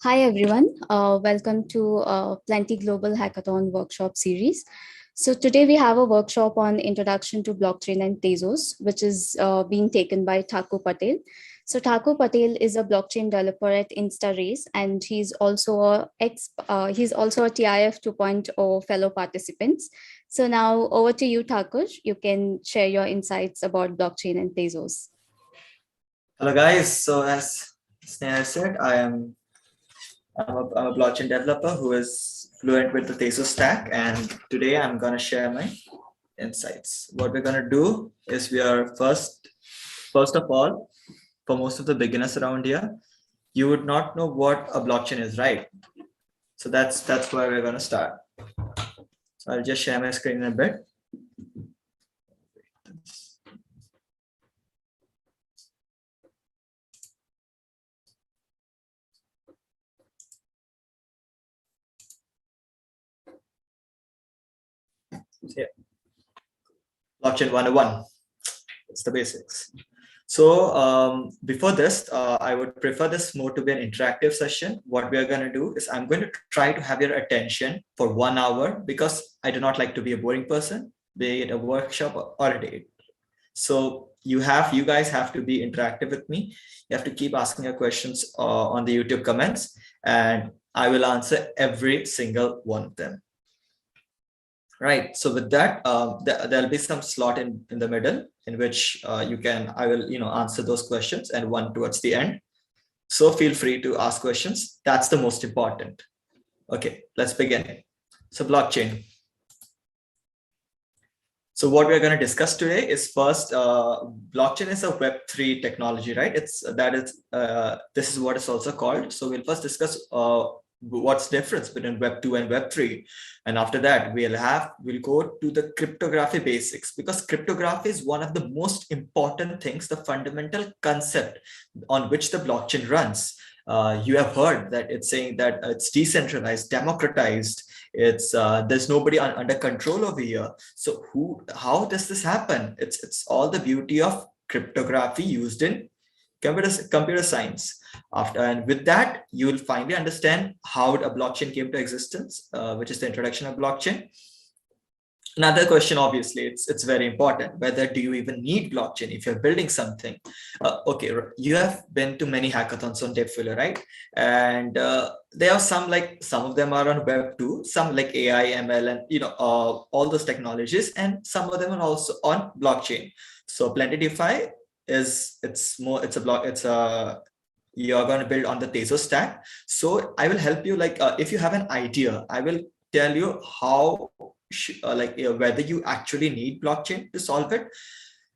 Hi everyone, welcome to Plenty Global Hackathon workshop series. So today we have a workshop on Introduction to Blockchain and Tezos, which is being taken by Thakur Patel. So Thakur Patel is a blockchain developer at InstaRace, and he's also a TIF 2.0 fellow participants. So now over to you, Thakur. You can share your insights about blockchain and Tezos. Hello guys, so as Sneha said, I'm a blockchain developer who is fluent with the Tezos stack, and today I'm going to share my insights. What we're going to do is we are first of all, for most of the beginners around here, you would not know what a blockchain is, right? So that's where we're going to start. So I'll just share my screen in a bit. So yeah. Blockchain 101. It's the basics. So before this, I would prefer this more to be an interactive session. What we are going to do is I'm going to try to have your attention for 1 hour because I do not like to be a boring person, be it a workshop or a date. So you guys have to be interactive with me. You have to keep asking your questions on the YouTube comments, and I will answer every single one of them. Right. So with that, there'll be some slot in the middle in which I will answer those questions, and one towards the end. So feel free to ask questions. That's the most important. Okay, let's begin. So blockchain. So what we're going to discuss today is first, blockchain is a Web3 technology, right? This is what it's also called. So we'll first discuss what's the difference between Web 2 and Web 3, and after that we'll go to the cryptography basics, because cryptography is one of the most important things, the fundamental concept on which the blockchain runs. You have heard that it's saying that it's decentralized, democratized, it's there's nobody under control over here. So how does this happen? It's all the beauty of cryptography used in computer science. And with that, you will finally understand how a blockchain came to existence, which is the introduction of blockchain. Another question, obviously, it's very important. Whether do you even need blockchain if you're building something? Okay, you have been to many hackathons on Tapefiller, right? And there are some of them are on Web 2, some like AI, ML, and all those technologies, and some of them are also on blockchain. So Plenty DeFi you're going to build on the Tezos stack. So I will help you, if you have an idea, I will tell you how whether you actually need blockchain to solve it,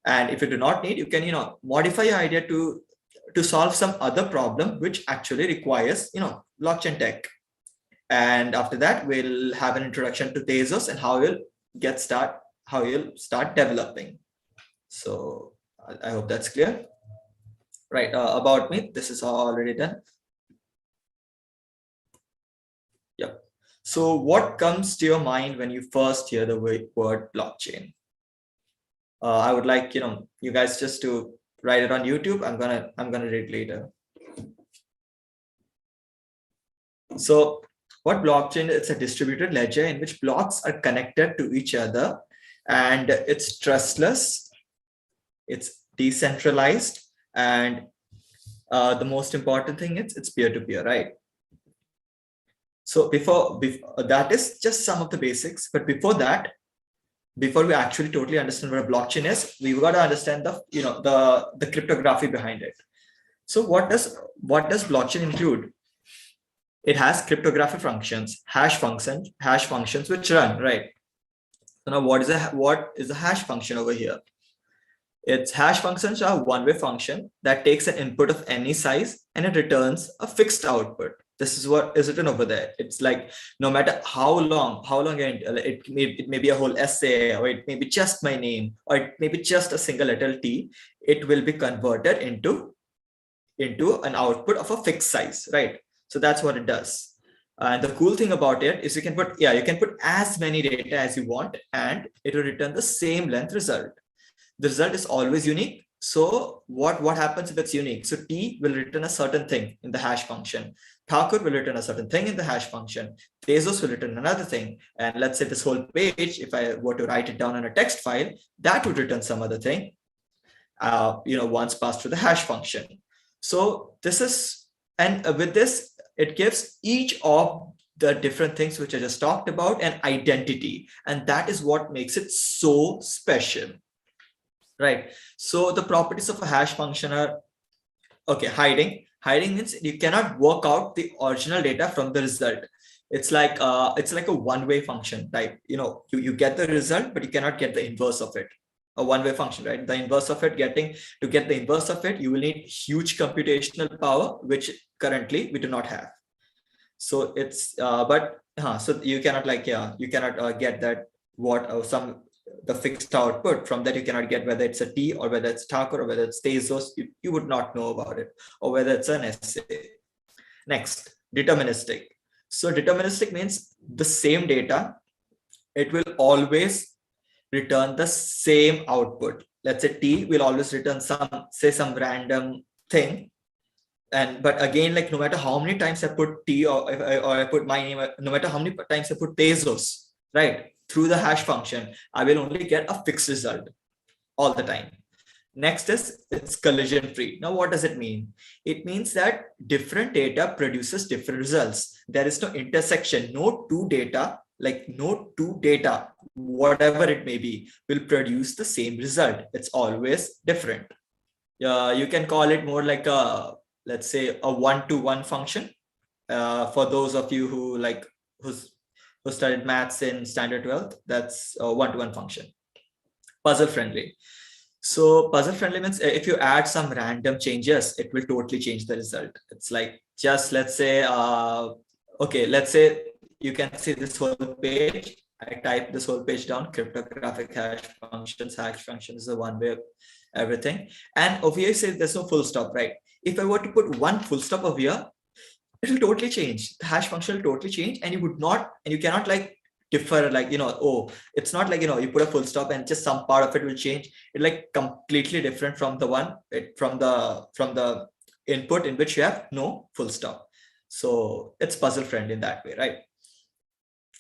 and if you do not need, you can modify your idea to solve some other problem which actually requires blockchain tech. And after that, we'll have an introduction to Tezos and how you'll start developing. So I hope that's clear. Right, about me, this is already done. Yep. So what comes to your mind when you first hear the word blockchain? I would like you guys just to write it on YouTube. I'm gonna read later. So what blockchain? It's a distributed ledger in which blocks are connected to each other, and it's trustless, it's decentralized, and the most important thing is it's peer-to-peer, right? So before that is just some of the basics, but before we actually totally understand what a blockchain is, we've got to understand the cryptography behind it. So what does blockchain include? It has cryptography functions, hash functions which run, right? So now what is a hash function over here? Its hash functions are one-way function that takes an input of any size and it returns a fixed output. This is what is written over there. It's like no matter how long it may be a whole essay, or it may be just my name, or it may be just a single letter T, it will be converted into an output of a fixed size, right? So that's what it does. And the cool thing about it is you can put as many data as you want, and it will return the same length result. The result is always unique. So what happens if it's unique? So T will return a certain thing in the hash function. Thakur will return a certain thing in the hash function. Tezos will return another thing. And let's say this whole page, if I were to write it down in a text file, that would return some other thing, once passed through the hash function. So this is, and with this, it gives each of the different things which I just talked about an identity. And that is what makes it so special. Right. So the properties of a hash function are, okay, hiding. Hiding means you cannot work out the original data from the result. It's like a one-way function type. You get the result, but you cannot get the inverse of it. A one-way function, right? The inverse of it, to get the inverse of it, you will need huge computational power, which currently we do not have. So it's so you cannot get that the fixed output. From that you cannot get whether it's a T or whether it's Thakur or whether it's Tezos. You would not know about it, or whether it's an essay. Next, deterministic. So deterministic means the same data, it will always return the same output. Let's say T will always return some random thing. But again, like no matter how many times I put T or I put my name, no matter how many times I put Tezos, right, through the hash function, I will only get a fixed result all the time. Next is it's collision free. Now, what does it mean? It means that different data produces different results. There is no intersection. No two data, whatever it may be, will produce the same result. It's always different. You can call it more like let's say a one-to-one function. For those of you who studied maths in standard 12th, that's a one-to-one function. Puzzle friendly. So puzzle friendly means if you add some random changes, it will totally change the result. It's like, just let's say, let's say you can see this whole page. I type this whole page down, cryptographic hash functions is the one way of everything. And over here, say there's no full stop, right? If I were to put one full stop over here, it will totally change. The hash function will totally change, and you cannot differ, it's not like, you put a full stop and just some part of it will change. It's completely different from from the input in which you have no full stop. So it's puzzle friendly in that way, right?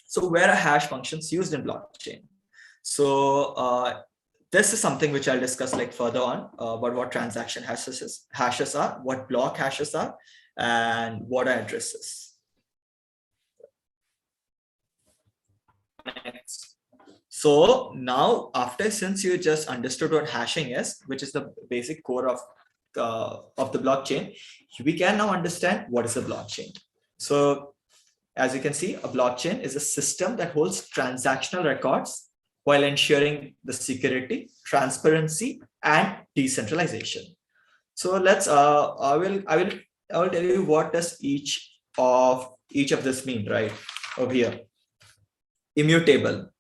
So where are hash functions used in blockchain? So this is something which I'll discuss further on, about what transaction hashes are, what block hashes are, and what are addresses. Next. So now, since you just understood what hashing is, which is the basic core of the blockchain, we can now understand what is a blockchain. So as you can see, a blockchain is a system that holds transactional records while ensuring the security, transparency, and decentralization. So let's I will tell you what does each of this mean, right? Over here. Immutable,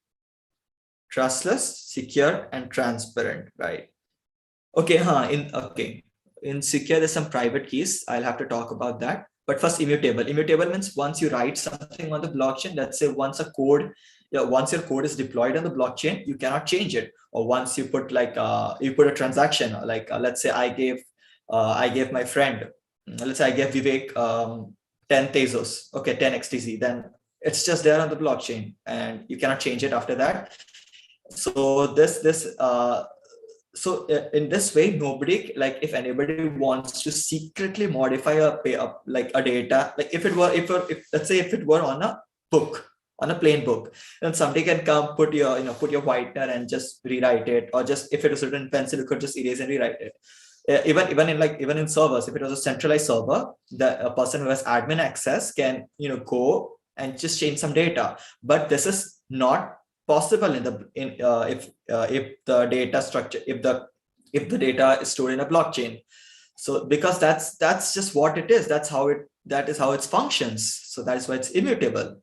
trustless, secure, and transparent, right? Okay, in secure there's some private keys. I'll have to talk about that. But first, immutable. Immutable means once you write something on the blockchain, let's say once your code is deployed on the blockchain, you cannot change it. Or once you put you put a transaction, let's say I gave my friend, let's say I gave Vivek 10 Tezos, okay, 10 XTZ, then it's just there on the blockchain and you cannot change it after that. So in this way, nobody, if anybody wants to secretly modify a data, if let's say if it were on a book, on a plain book, then somebody can come put your whitener and just rewrite it, or just if it was written in pencil, you could just erase and rewrite it. Even in servers, if it was a centralized server, a person who has admin access can go and just change some data. But this is not possible if the data structure, if the data is stored in a blockchain. So because that's just what it is. That is how it functions. So that is why it's immutable.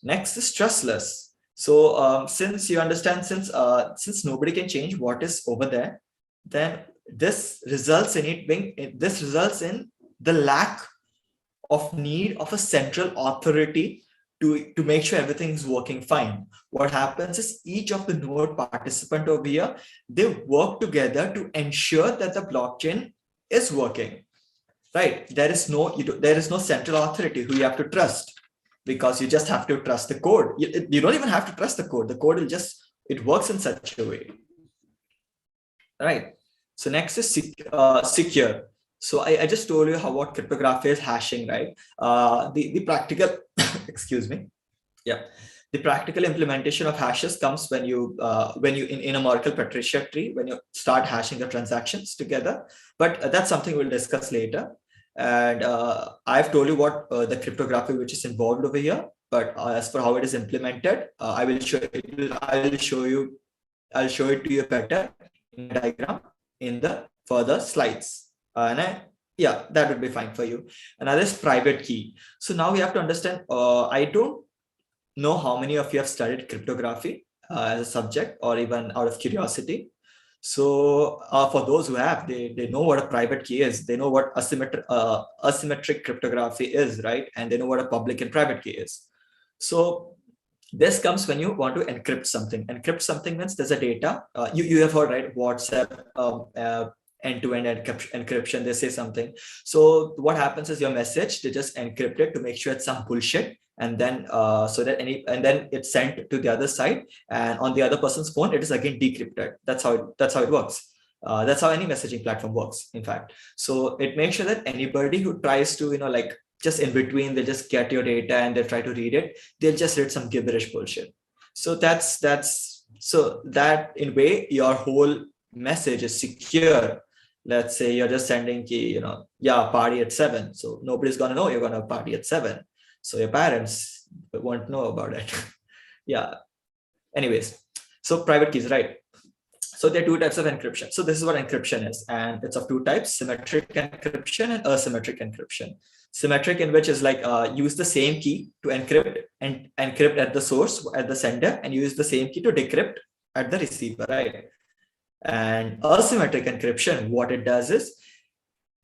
Next is trustless. So since you understand, since nobody can change what is over there, then this results in the lack of need of a central authority to make sure everything's working fine. What happens is each of the node participant over here, they work together to ensure that the blockchain is working, right? There is no central authority who you have to trust, because you just have to trust the code. You don't even have to trust the code. The code will just, it works in such a way, right? So next is secure. So I just told you what cryptography is hashing, right? The practical, excuse me. Yeah. The practical implementation of hashes comes when you in a Merkle Patricia tree, when you start hashing the transactions together. But that's something we'll discuss later. And I've told you what the cryptography which is involved over here. But as for how it is implemented, I'll show it to you better in the diagram in the further slides. Yeah, that would be fine for you. Another is private key. So now we have to understand, I don't know how many of you have studied cryptography as a subject, or even out of curiosity. So for those who have, they know what a private key is. They know what asymmetric cryptography is, right? And they know what a public and private key is. So this comes when you want to encrypt something. Encrypt something means there's a data. You have heard, right? WhatsApp, end-to-end encryption, they say something. So what happens is your message, they just encrypt it to make sure it's some bullshit. And then then it's sent to the other side, and on the other person's phone, it is again decrypted. That's how it works. That's how any messaging platform works, in fact. So it makes sure that anybody who tries to, like just in between, they just get your data and they try to read it, they'll just read some gibberish bullshit. So so that in way your whole message is secure. Let's say you're just sending party at 7. So nobody's gonna know you're gonna party at 7. So your parents won't know about it. Yeah. Anyways, so private keys, right? So there are two types of encryption. So this is what encryption is, and it's of two types: symmetric encryption and asymmetric encryption. Symmetric, in which is like use the same key to encrypt and encrypt at the source, at the sender, and use the same key to decrypt at the receiver, right? And asymmetric encryption, what it does is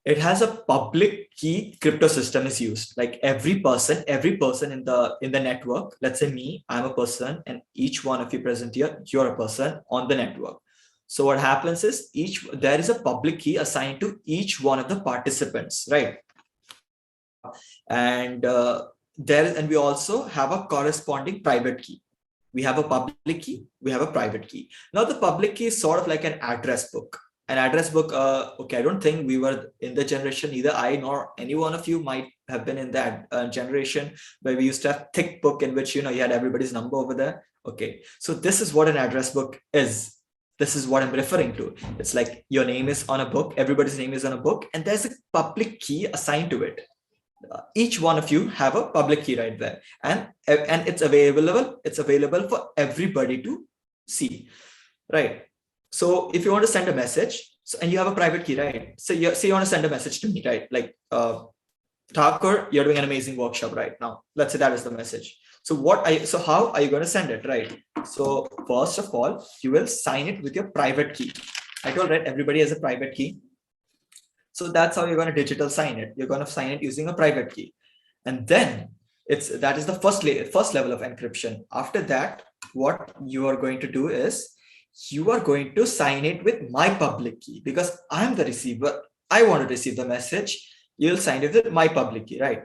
it has a public key crypto system is used. Like every person in the network, let's say me, I'm a person, and each one of you present here, you're a person on the network. So what happens is there is a public key assigned to each one of the participants, right? And we also have a corresponding private key. We have a public key, we have a private key. Now the public key is sort of like an address book. An address book, okay, I don't think we were in the generation, either I nor any one of you might have been in that generation where we used to have thick book in which, you had everybody's number over there. Okay, so this is what an address book is. This is what I'm referring to. It's like your name is on a book, everybody's name is on a book, and there's a public key assigned to it. Each one of you have a public key right there, and it's available for everybody to see, right? So if you want to send a message, and you have a private key, right? So you want to send a message to me, right? Like, Thakur, you're doing an amazing workshop right now. Let's say that is the message. So how are you going to send it, right? So first of all, you will sign it with your private key. I told, right, everybody has a private key. So that's how you're going to digital sign it. You're going to sign it using a private key. And then that is the first level of encryption. After that, what you are going to do is you are going to sign it with my public key, because I'm the receiver. I want to receive the message. You'll sign it with my public key, right?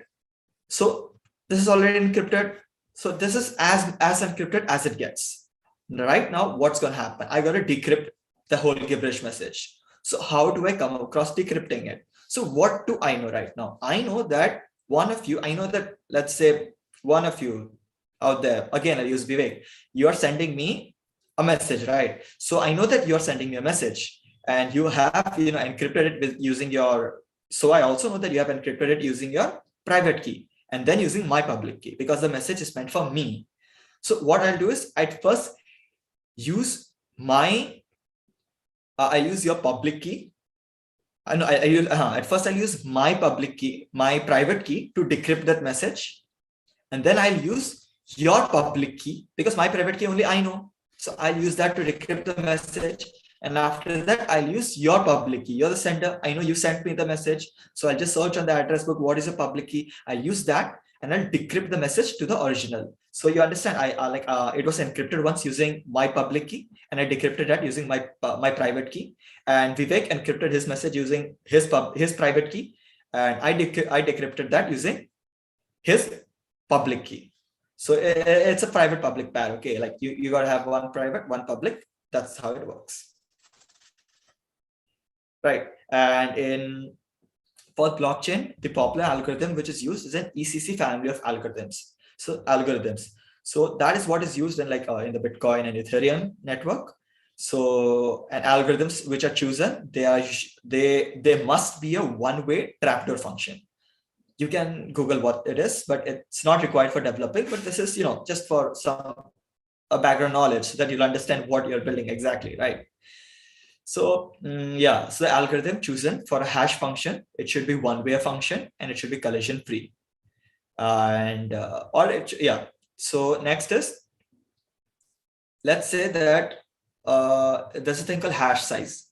So this is already encrypted. So this is as encrypted as it gets. Right now, what's going to happen? I got to decrypt the whole gibberish message. So how do I come across decrypting it? So what do I know right now? I know that let's say one of you out there, again, I'll use Vivek, you are sending me a message, right? So I know that you're sending me a message, and you have, encrypted it using your, so I also know that you have encrypted it using your private key, and then using my public key, because the message is meant for me. So what I'll do is I'd first use I use your public key. At first I'll use my public key, my private key, to decrypt that message. And then I'll use your public key, because my private key only I know. So I'll use that to decrypt the message. And after that, I'll use your public key. You're the sender. I know you sent me the message. So I'll just search on the address book, what is a public key? I'll use that. and I'll decrypt the message to the original. So you understand, it was encrypted once using my public key, and I decrypted that using my private key. And Vivek encrypted his message using his private key, and I decrypted that using his public key. So it's a private public pair. Okay, like you gotta have one private, one public. That's how it works, right? And for blockchain, the popular algorithm which is used is an ECC family of algorithms. So that is what is used in in the Bitcoin and Ethereum network. So, and algorithms which are chosen, they must be a one-way trapdoor function. You can Google what it is, but it's not required for developing. But this is just for a background knowledge so that you'll understand what you're building exactly, right? So yeah, so the algorithm chosen for a hash function, it should be one-way function and it should be collision free. Yeah. So next is, let's say that there's a thing called hash size.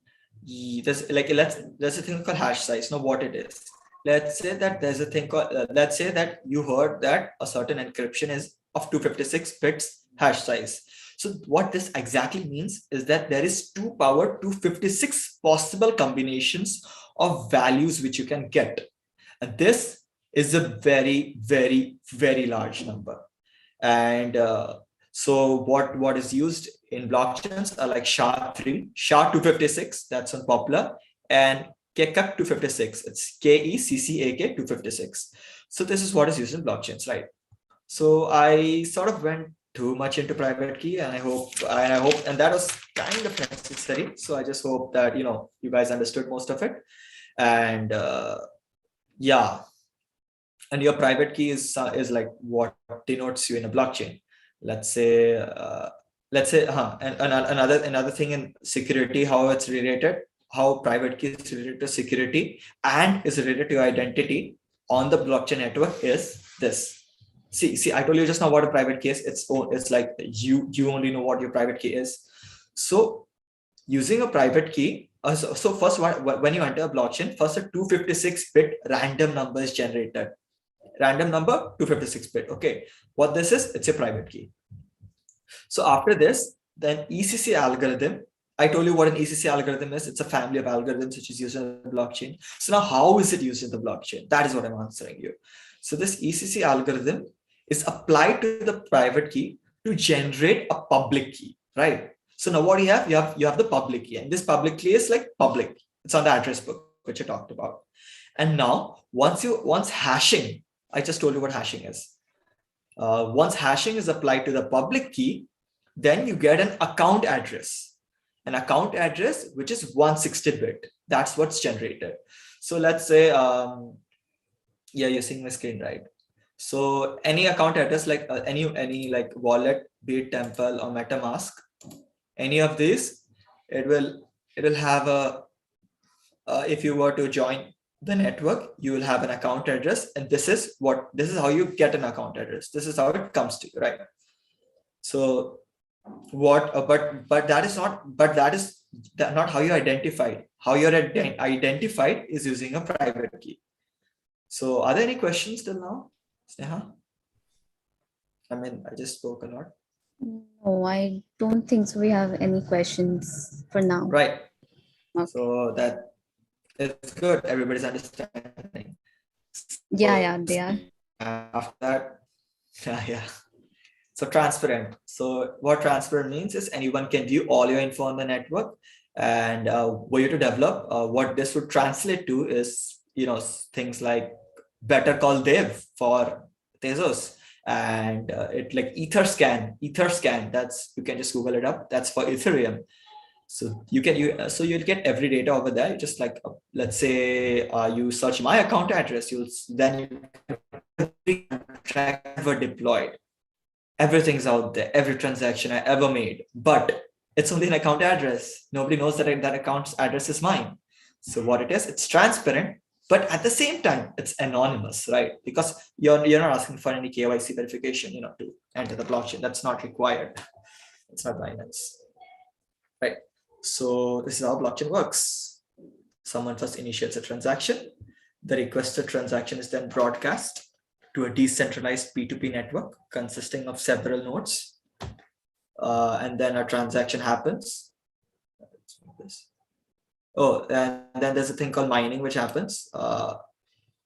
There's a thing called hash size. Know what it is? Let's say that there's a thing called. Let's say that you heard that a certain encryption is of 256 bits hash size. So what this exactly means is that there is 2 power 256 possible combinations of values which you can get, and this is a very, very, very large number. And so what is used in blockchains are like SHA-3, SHA-256, that's unpopular, and KECK 256, it's KECCAK 256. So this is what is used in blockchains, right? So I sort of went too much into private key, and I hope and that was kind of necessary. So I just hope that you guys understood most of it. And yeah, and your private key is like what denotes you in a blockchain. Let's say and another thing in security, how it's related, how private key is related to security and is related to identity on the blockchain network is this. See, I told you just now what a private key is. It's like you only know what your private key is. So using a private key, so first when you enter a blockchain, first a 256-bit random number is generated. Random number 256-bit. Okay, what this is, it's a private key. So after this, then ECC algorithm. I told you what an ECC algorithm is. It's a family of algorithms which is used in the blockchain. So now how is it used in the blockchain? That is what I'm answering you. So this ECC algorithm is applied to the private key to generate a public key, right? So now what you have the public key, and this public key is like public. It's on the address book, which I talked about. And now once hashing, I just told you what hashing is. Once hashing is applied to the public key, then you get an account address. An account address which is 160-bit. That's what's generated. So let's say, yeah, you're seeing my screen, right? So any account address, like any like wallet, be it Temple or MetaMask, any of these, it will have a. If you were to join the network, you will have an account address, and this is how you get an account address. This is how it comes to you, right? So but that is not how you identified. How you're identified is using a private key. So are there any questions till now, Sneha? I mean, I just spoke a lot. No, I don't think so. We have any questions for now. Right. Okay. So that is good. Everybody's understanding. Yeah, they are. After that, yeah. So transparent. So what transparent means is anyone can view all your info on the network. And were you to develop, what this would translate to is, things like Better Call Dev for Tezos, and it like Etherscan. That's, you can just Google it up. That's for Ethereum. So you'll get every data over there. Just like let's say you search my account address, you ever deployed. Everything's out there, every transaction I ever made, but it's only an account address. Nobody knows that that account's address is mine. So what it is, it's transparent, but at the same time, it's anonymous, right? Because you're not asking for any KYC verification, to enter the blockchain. That's not required. It's not Binance, right? So this is how blockchain works. Someone first initiates a transaction. The requested transaction is then broadcast to a decentralized P2P network consisting of several nodes. And then a transaction happens. Oh, and then there's a thing called mining, which happens.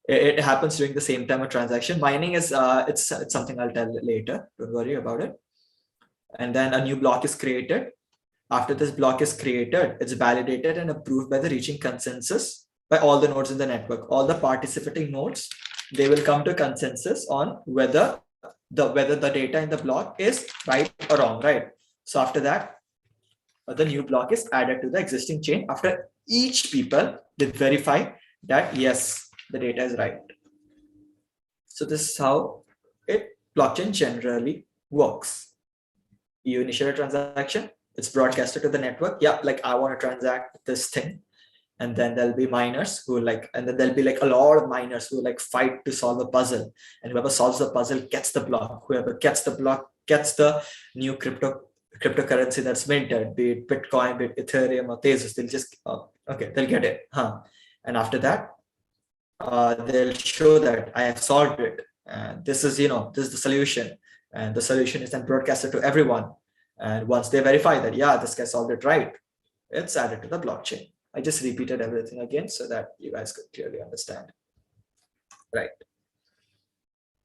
It happens during the same time a transaction. Mining is it's something I'll tell later. Don't worry about it. And then a new block is created. After this block is created, it's validated and approved by the reaching consensus by all the nodes in the network. All the participating nodes, they will come to consensus on whether the data in the block is right or wrong, right? So after that, the new block is added to the existing chain after each people they verify that yes, the data is right. So this is how blockchain generally works. You initiate a transaction, it's broadcasted to the network. Yeah, like I want to transact this thing. And then there'll be miners who and then there'll be like a lot of miners who fight to solve a puzzle. And whoever solves the puzzle gets the block. Whoever gets the block gets the new cryptocurrency that's minted, be it Bitcoin, be it Ethereum or Tezos. They'll just, okay, they'll get it. And after that, they'll show that I have solved it. And this is the solution. And the solution is then broadcasted to everyone. And once they verify that, yeah, this guy solved it right, it's added to the blockchain. I just repeated everything again so that you guys could clearly understand. Right.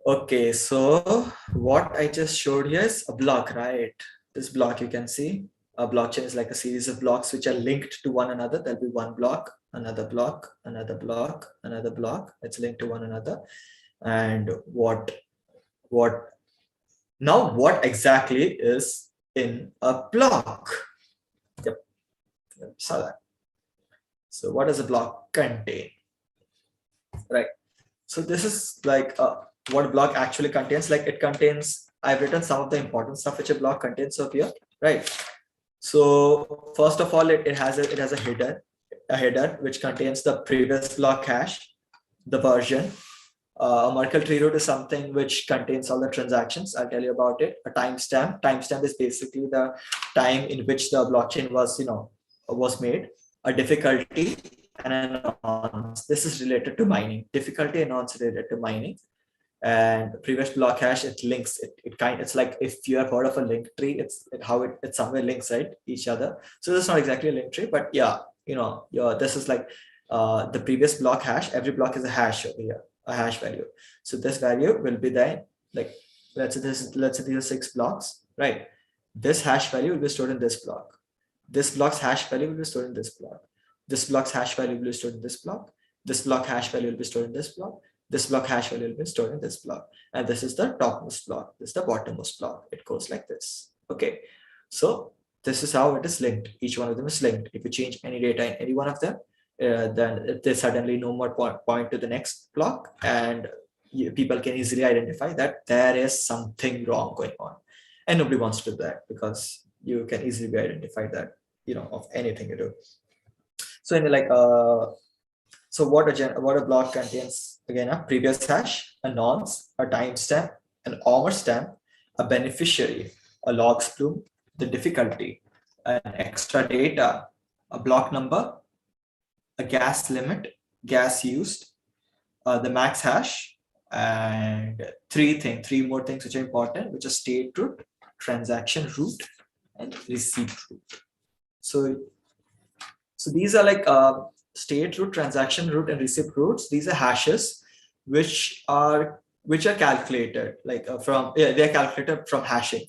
Okay, so what I just showed here is a block, right? This block you can see. A blockchain is like a series of blocks which are linked to one another. There'll be one block, another block, another block, another block. It's linked to one another. And what exactly is in a block? Yep, saw that. So what does a block contain? Right. So this is like what a block actually contains. Like it contains, I've written some of the important stuff which a block contains up here. Right. So first of all, it has a header which contains the previous block hash, the version. A Merkle tree root is something which contains all the transactions. I'll tell you about it. A timestamp. Timestamp is basically the time in which the blockchain was made. A difficulty and a nonce. This is related to mining. Difficulty and nonce related to mining. And previous block hash, it links. It's like if you have heard of a link tree, it's somewhere links right each other. So this is not exactly a link tree, but yeah, this is like the previous block hash. Every block is a hash over here, a hash value. So this value will be then like let's say these are 6 blocks, right? This hash value will be stored in this block. This block's hash value will be stored in this block. This block's hash value will be stored in this block. This block hash value will be stored in this block. This block hash value will be stored in this block. And this is the topmost block. This is the bottommost block. It goes like this. Okay. So this is how it is linked. Each one of them is linked. If you change any data in any one of them, then there's suddenly no more point to the next block. And people can easily identify that there is something wrong going on. And nobody wants to do that because you can easily be identified that, of anything you do. So so what a block contains, again, a previous hash, a nonce, a timestamp, an OMR stamp, a beneficiary, a logs plume, the difficulty, an extra data, a block number, a gas limit, gas used, the max hash, and three more things which are important, which are state root, transaction root, and receipt root. So these are like state root, transaction root, and receipt roots. These are hashes which are calculated they're calculated from hashing.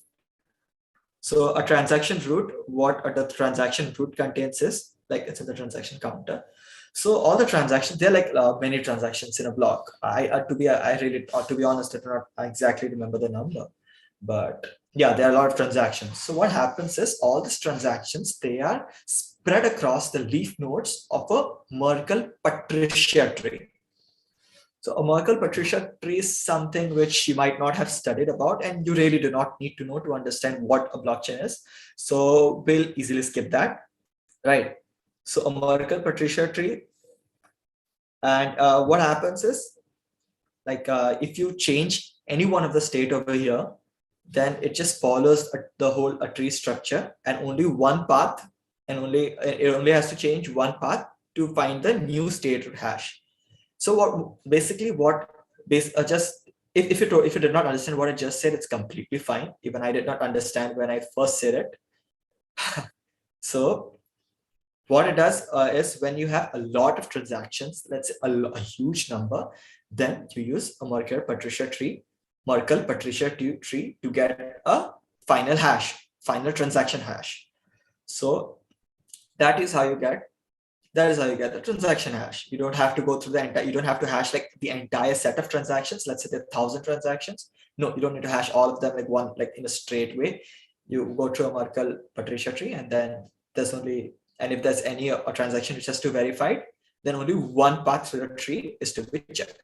So a transaction root, what the transaction root contains is it's in the transaction counter. So all the transactions, they're like many transactions in a block. To be honest, I do not exactly remember the number, but yeah, there are a lot of transactions. So what happens is all these transactions, they are spread across the leaf nodes of a Merkle-Patricia tree. So a Merkle-Patricia tree is something which you might not have studied about, and you really do not need to know to understand what a blockchain is. So we'll easily skip that, right? So a Merkle-Patricia tree, and what happens is if you change any one of the state over here, then it just follows the whole tree structure, and only one path, and it only has to change one path to find the new state root hash. So just if you did not understand what I just said, it's completely fine. Even I did not understand when I first said it. So what it does is when you have a lot of transactions, let's say a huge number, then you use a Merkle-Patricia tree to get a final hash, final transaction hash. So that is how you get the transaction hash. You don't have to go through the entire, you don't have to hash like the entire set of transactions. Let's say there are 1,000 transactions. No, you don't need to hash all of them like one, like in a straight way. You go to a Merkle-Patricia tree, and then there's only, and if there's any a transaction which has to be verified, then only one path through the tree is to be checked.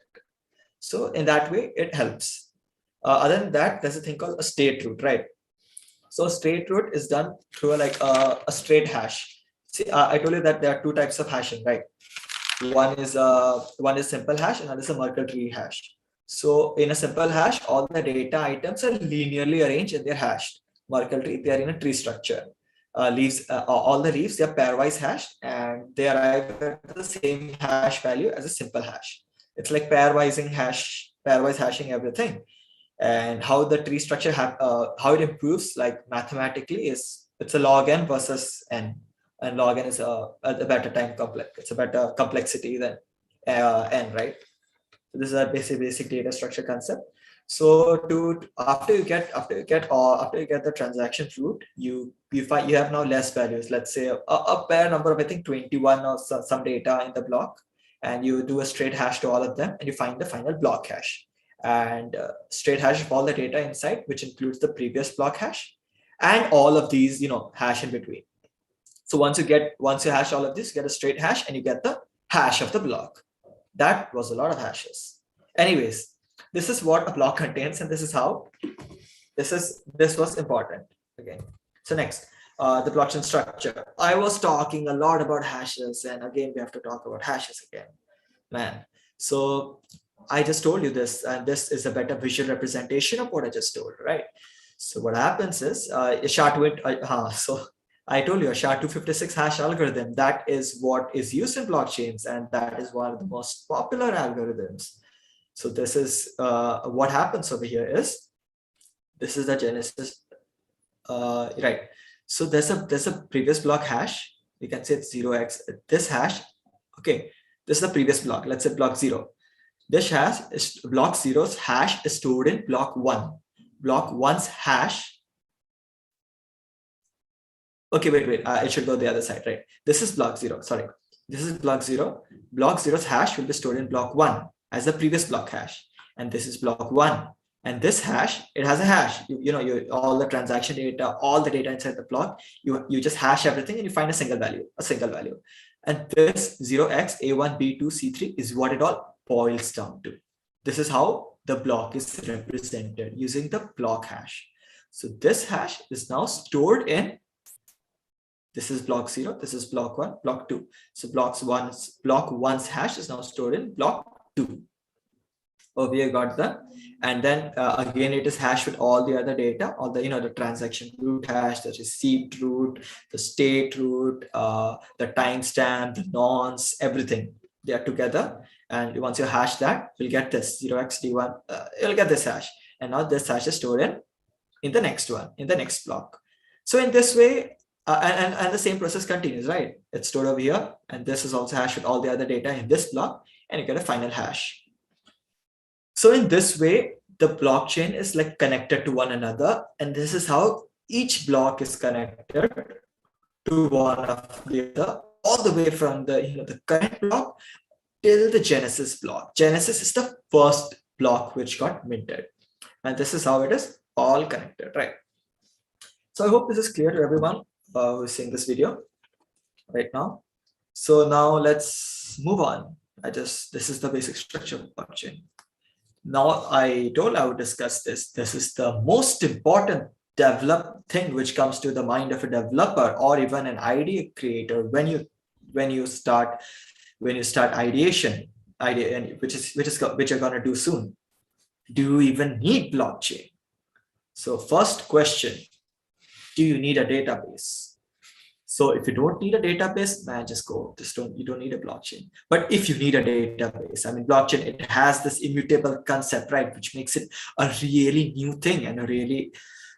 So in that way, it helps. Other than that, there's a thing called a state root, right? So state root is done through a straight hash. See, I told you that there are two types of hashing, right? One is simple hash, another is a Merkle tree hash. So in a simple hash, all the data items are linearly arranged and they're hashed. Merkle tree, they are in a tree structure. All the leaves, they are pairwise hashed and they arrive at the same hash value as a simple hash. It's like pairwise hashing everything. And how the tree structure how it improves like mathematically is it's a log n versus n, and log n is a better time complex. It's a better complexity than n, right? So this is a basic data structure concept. So after you get the transaction root, you have now less values. Let's say a pair number of I think 21 or some data in the block, and you do a straight hash to all of them, and you find the final block hash. And straight hash of all the data inside, which includes the previous block hash and all of these, hash in between. So once you hash all of this, you get a straight hash and you get the hash of the block. That was a lot of hashes. Anyways, this is what a block contains, and this is how this was important again. So next, the blockchain structure. I was talking a lot about hashes, and again we have to talk about hashes again, man. So I just told you this, and this is a better visual representation of what I just told, right? So what happens is so I told you a SHA-256 hash algorithm, that is what is used in blockchains, and that is one of the most popular algorithms. So this is what happens over here is, this is the genesis, right? So there's a previous block hash. You can say it's 0x. This hash, okay, this is the previous block. Let's say block 0. This hash is block 0's hash is stored in block 1. Block 1's hash. Okay, wait. It should go the other side, right? This is block 0. Sorry. This is block 0. Block 0's hash will be stored in block 1 as the previous block hash. And this is block 1. And this hash, it has a hash. All the transaction data, all the data inside the block, you just hash everything and you find a single value. And this 0x, A1, B2, C3 is what it all boils down to. This is how the block is represented using the block hash. So this hash is now stored in, this is block 0, this is block 1, block 2. So block 1's hash is now stored in block 2. Over here got that. And then again, it is hashed with all the other data, all the, the transaction root hash, the receipt root, the state root, the timestamp, the nonce, everything. They are together. And once you hash that, you'll get this 0xD1, you'll get this hash. And now this hash is stored in the next one, in the next block. So in this way, and the same process continues, right? It's stored over here. And this is also hashed with all the other data in this block. And you get a final hash. So in this way, the blockchain is like connected to one another. And this is how each block is connected to one of the other, all the way from the current block till the Genesis block. Genesis is the first block which got minted. And this is how it is all connected, right? So I hope this is clear to everyone who is seeing this video right now. So now let's move on. This is the basic structure of blockchain. Now I told I would discuss this. This is the most important thing which comes to the mind of a developer or even an idea creator when you start ideation, which you're going to do soon. Do you even need blockchain? So first question, do you need a database? So if you don't need a database, man, just go. You don't need a blockchain. But if you need a database, I mean, blockchain, it has this immutable concept, right? Which makes it a really new thing and a really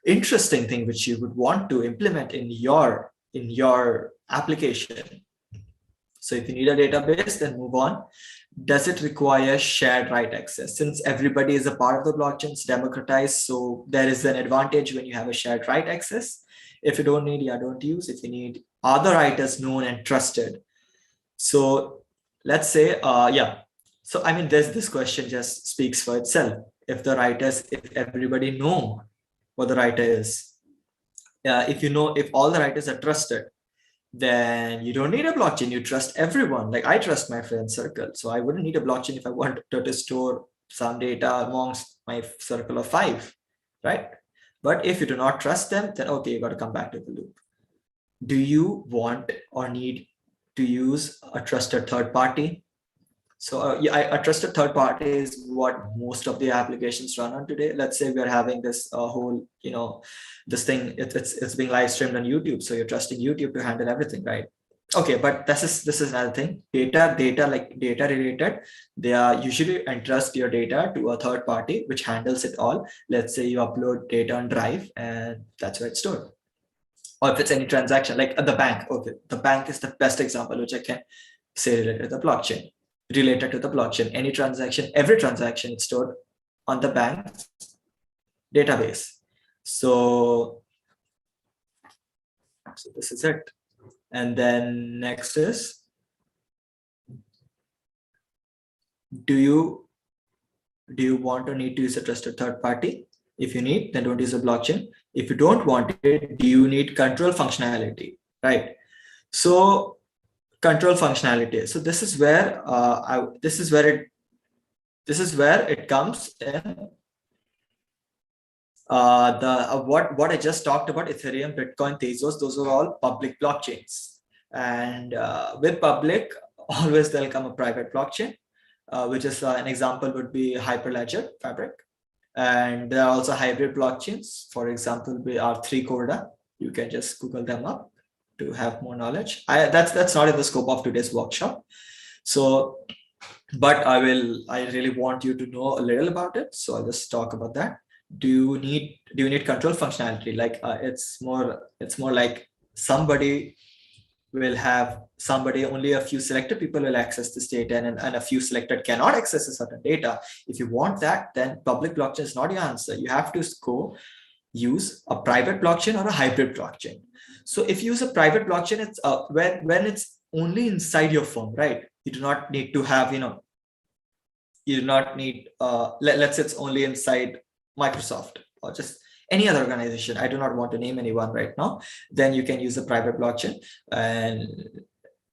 interesting thing, which you would want to implement in your application. So if you need a database, then move on. Does it require shared write access? Since everybody is a part of the blockchain, it's democratized. So there is an advantage when you have a shared write access. If you don't need, yeah, don't use. If you need, other writers known and trusted. So let's say, yeah. So I mean, this question just speaks for itself. If everybody know what the writer is, if all the writers are trusted, then you don't need a blockchain. You trust everyone. Like I trust my friend circle. So I wouldn't need a blockchain if I wanted to store some data amongst my circle of 5, right? But if you do not trust them, then okay, you got to come back to the loop. Do you want or need to use a trusted third party? So a trusted third party is what most of the applications run on today. Let's say we're having this whole, this thing, it's being live streamed on YouTube. So you're trusting YouTube to handle everything, right? Okay, but this is another thing. Data related, they are usually entrust your data to a third party, which handles it all. Let's say you upload data on Drive and that's where it's stored. Or if it's any transaction, like at the bank, okay, the bank is the best example, which I can say related to the blockchain. Any transaction, every transaction is stored on the bank's database. So this is it. And then next is, do you want or need to use a trusted third party? If you need, then don't use a blockchain. If you don't want it, do you need control functionality, right? So control functionality. So this is where it comes in. What I just talked about, Ethereum, Bitcoin, Tezos, those are all public blockchains. And with public, always there'll come a private blockchain, which is an example would be Hyperledger Fabric. And there are also hybrid blockchains. For example, we are R3 Corda. You can just Google them up to have more knowledge. That's not in the scope of today's workshop. So, but I really want you to know a little about it. So I'll just talk about that. Do you need control functionality? Like it's more like only a few selected people will access this data, and a few selected cannot access a certain data. If you want that, then public blockchain is not your answer. You have to go use a private blockchain or a hybrid blockchain. So if you use a private blockchain, it's when it's only inside your firm, right? You do not need to have, you do not need, let's say it's only inside Microsoft or just any other organization. I do not want to name anyone right now. Then you can use a private blockchain. And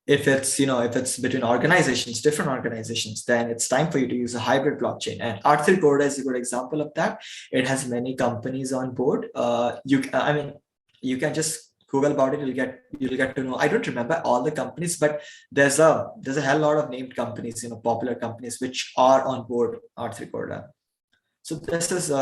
if it's between organizations, different organizations, then it's time for you to use a hybrid blockchain. And R3 Corda is a good example of that. It has many companies on board. You can just Google about it. You'll get to know. I don't remember all the companies, but there's a hell lot of named companies, popular companies which are on board R3 Corda. So this is we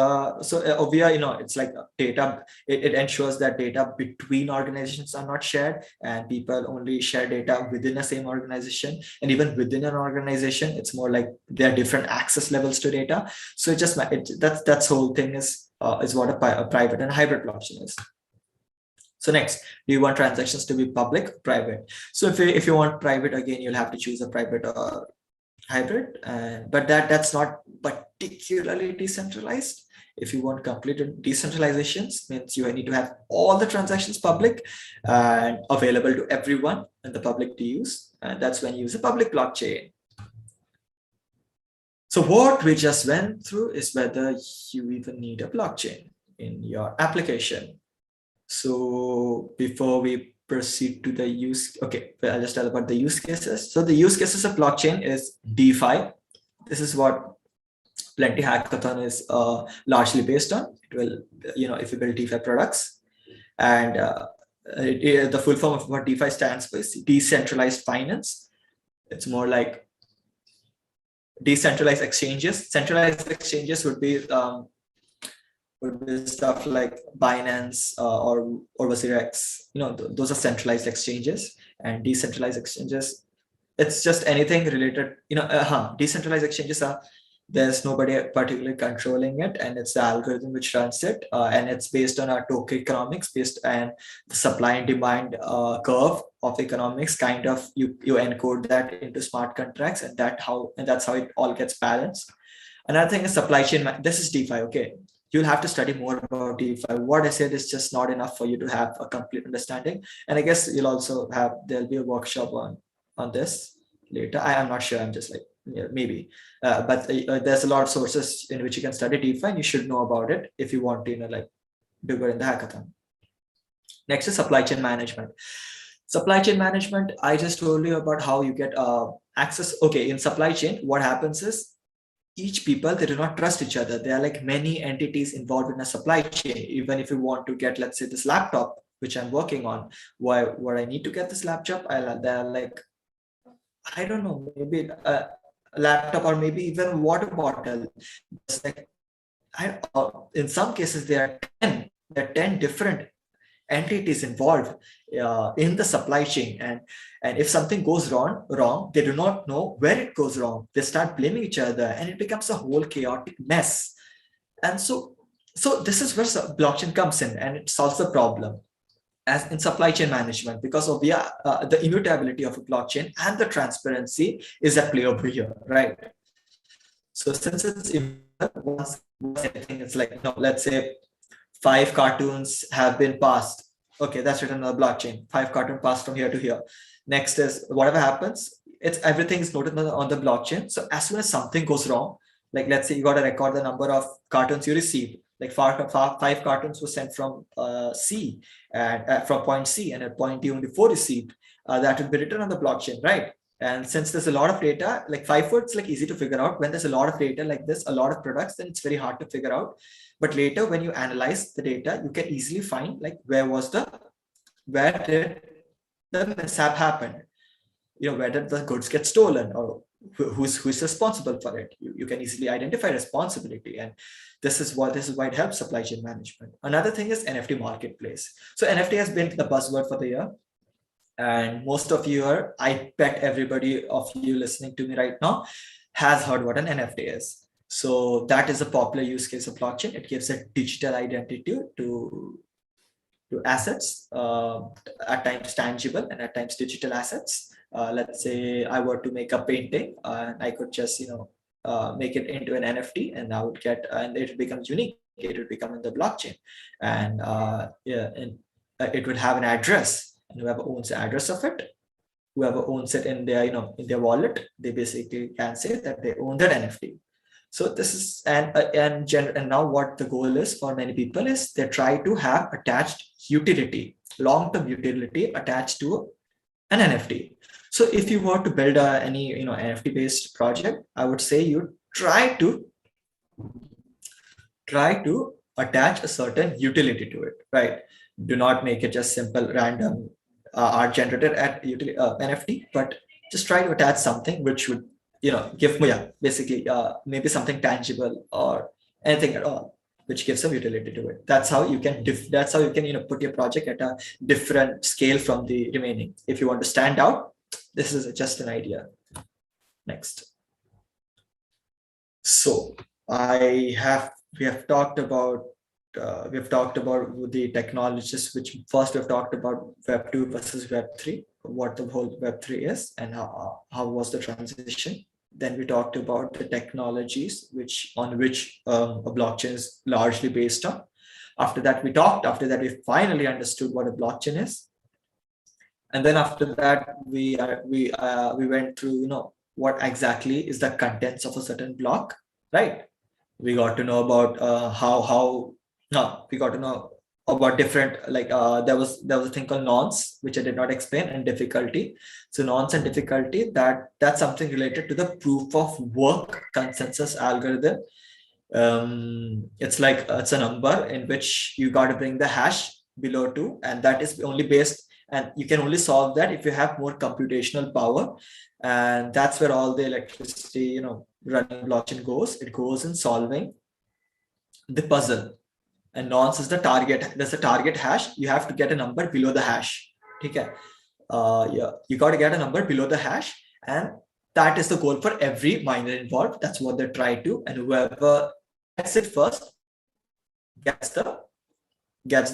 are, it's like data. It ensures that data between organizations are not shared, and people only share data within the same organization. And even within an organization, it's more like there are different access levels to data. So that's whole thing is what a private and hybrid blockchain is. So next, do you want transactions to be public or private? So if you want private, again, you'll have to choose a private or hybrid, but that's not particularly decentralized. If you want complete decentralizations, means you need to have all the transactions public and available to everyone and the public to use, and that's when you use a public blockchain. So what we just went through is whether you even need a blockchain in your application. So before we proceed to the I'll just tell about the use cases. So the use cases of blockchain is DeFi. This is what Plenty Hackathon is largely based on. It will, if you build DeFi products, and the full form of what DeFi stands for is decentralized finance. It's more like decentralized exchanges. Centralized exchanges would be would be stuff like Binance or WazirX. Those are centralized exchanges, and decentralized exchanges, it's just anything related. Decentralized exchanges are, there's nobody particularly controlling it, and it's the algorithm which runs it, and it's based on our tokenomics, based and the supply and demand curve of economics. Kind of you encode that into smart contracts, and that's how it all gets balanced. Another thing is supply chain. This is DeFi. Okay, you'll have to study more about DeFi. What I said is just not enough for you to have a complete understanding. And I guess there'll be a workshop on this later. I'm not sure. I'm just like, yeah, maybe. But there's a lot of sources in which you can study DeFi, and you should know about it if you want to, like, do good in the hackathon. Next is supply chain management. Supply chain management, I just told you about how you get access. Okay, in supply chain, what happens is each people, they do not trust each other. There are like many entities involved in a supply chain. Even if you want to get, let's say, this laptop which I'm working on, what I need to get this laptop, there are like, I don't know, maybe a laptop or maybe even water bottle. It's like, in some cases there are 10 different entities involved in the supply chain, and if something goes wrong, they do not know where it goes wrong. They start blaming each other, and it becomes a whole chaotic mess. And so this is where blockchain comes in, and it solves the problem as in supply chain management, because of the immutability of a blockchain and the transparency is at play over here, right? So since it's once anything, it's like, let's say 5 cartoons have been passed. Okay, that's written on the blockchain. 5 cartoons passed from here to here. Next is whatever happens, everything is noted on the blockchain. So as soon as something goes wrong, like let's say you got to record the number of cartoons you received. Like 5 cartoons were sent from C and from point C, and at point D only 4 received. That will be written on the blockchain, right? And since there's a lot of data, like FIFO, it's like easy to figure out. When there's a lot of data like this, a lot of products, then it's very hard to figure out. But later, when you analyze the data, you can easily find like where did the mishap happen? Where did the goods get stolen, or who's responsible for it? You can easily identify responsibility, and this is why it helps supply chain management. Another thing is NFT marketplace. So NFT has been the buzzword for the year. And most of you I bet everybody of you listening to me right now has heard what an NFT is. So that is a popular use case of blockchain. It gives a digital identity to assets, at times tangible and at times digital assets. Let's say I were to make a painting, and I could just make it into an NFT, and I would get, and it becomes unique. It would become in the blockchain, and it would have an address. And whoever owns the address of it, whoever owns it in their in their wallet, they basically can say that they own that NFT. So this is and now what the goal is for many people is they try to have attached utility, long-term utility attached to an NFT. So if you were to build any NFT based project, I would say you try to attach a certain utility to it, right? Do not make it just simple random art generated at NFT, but just try to attach something which would give basically maybe something tangible or anything at all which gives some utility to it. That's how you can put your project at a different scale from the remaining. If you want to stand out, this is just an idea. Next. So we have talked about the technologies, which first we've talked about Web 2 versus Web 3, what the whole Web 3 is and how was the transition. Then we talked about the technologies on which a blockchain is largely based on. After that, we finally understood what a blockchain is. And then after that, we went through, what exactly is the contents of a certain block, right? We got to know about we got to know about different, like there was a thing called nonce, which I did not explain, and difficulty. So nonce and difficulty, that's something related to the proof of work consensus algorithm. It's like it's a number in which you got to bring the hash below 2, and that is only based, and you can only solve that if you have more computational power. And that's where all the electricity running blockchain goes. It goes in solving the puzzle. and nonce is the target. There's a target hash. You have to get a number below the hash. Okay. Yeah, you got to get a number below the hash, and that is the goal for every miner involved. That's what they try to, and whoever gets it first gets the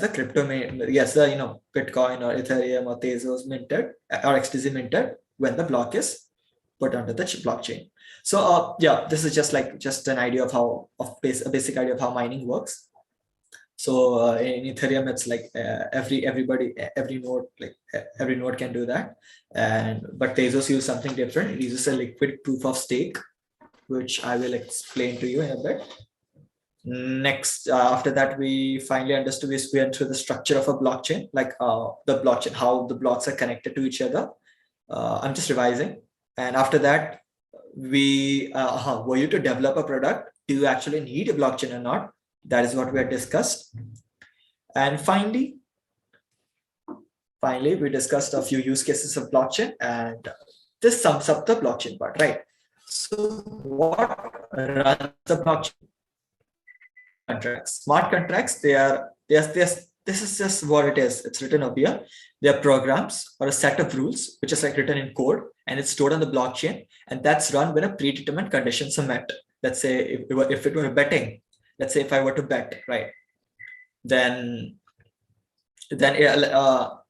crypto, gets the Bitcoin or Ethereum or Tezos minted or XTZ minted when the block is put onto the blockchain. So yeah, this is just an idea of how a basic idea of how mining works. So in Ethereum, it's like every node can do that, but Tezos use something different. It uses a liquid proof of stake, which I will explain to you in a bit. Next, after that, we finally understood, we went through the structure of a blockchain, like the blockchain, how the blocks are connected to each other. I'm just revising. And after that, were you to develop a product, do you actually need a blockchain or not? That is what we had discussed. And finally, we discussed a few use cases of blockchain, and this sums up the blockchain part, right? So what runs the blockchain? Contracts. Smart contracts, this is just what it is. It's written over here. They are programs or a set of rules which is like written in code, and it's stored on the blockchain, and that's run when a predetermined conditions are met. Let's say if it were betting, let's say if I were to bet, right, then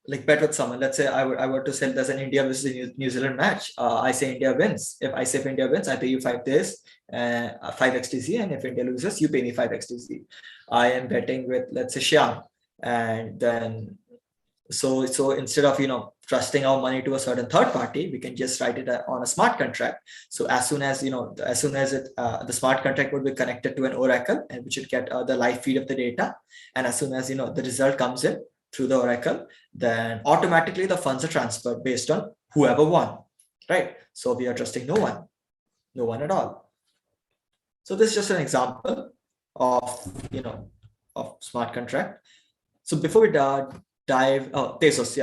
like bet with someone. Let's say I were to say there's an India versus New Zealand match. I say India wins. If India wins, I pay you 5 days, 5 XTC, and if India loses, you pay me 5 XTC. I am betting with, let's say, Shyam, and then so instead of trusting our money to a certain third party, we can just write it on a smart contract. So as soon as the smart contract would be connected to an oracle, and which would get the live feed of the data, and as soon as the result comes in through the oracle, then automatically the funds are transferred based on whoever won, right? So we are trusting no one at all. So this is just an example of of smart contract. So before we dive, Tezos.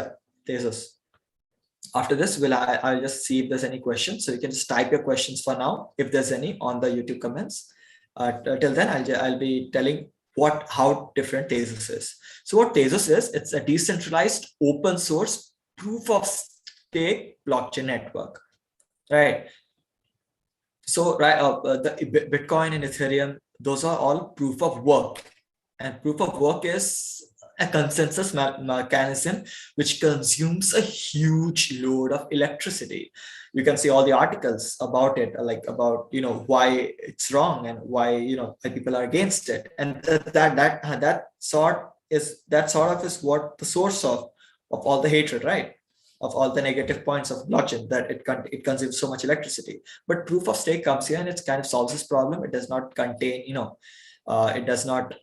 After this, I'll just see if there's any questions. So you can just type your questions for now, if there's any, on the YouTube comments. Till then, I'll be telling how different Tezos is. So what Tezos is, it's a decentralized open source proof of stake blockchain network, right? So the Bitcoin and Ethereum, those are all proof of work, and proof of work is a consensus mechanism which consumes a huge load of electricity. You can see all the articles about it, like about why it's wrong and why people are against it, and that sort of is what the source of all the hatred, right? Of all the negative points of blockchain, that it consumes so much electricity. But proof of stake comes here and it kind of solves this problem. It does not contain, it does not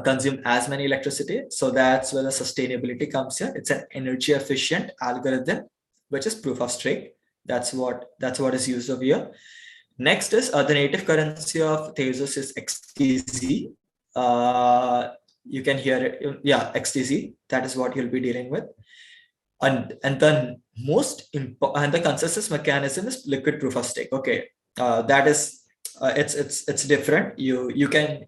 consume as many electricity. So that's where the sustainability comes here. It's an energy efficient algorithm, which is proof of stake. That's what is used over here. Next is the native currency of Tezos is XTZ. You can hear it. Yeah, XTZ. That is what you'll be dealing with. And the the consensus mechanism is liquid proof of stake. Okay, that is it's different. You can.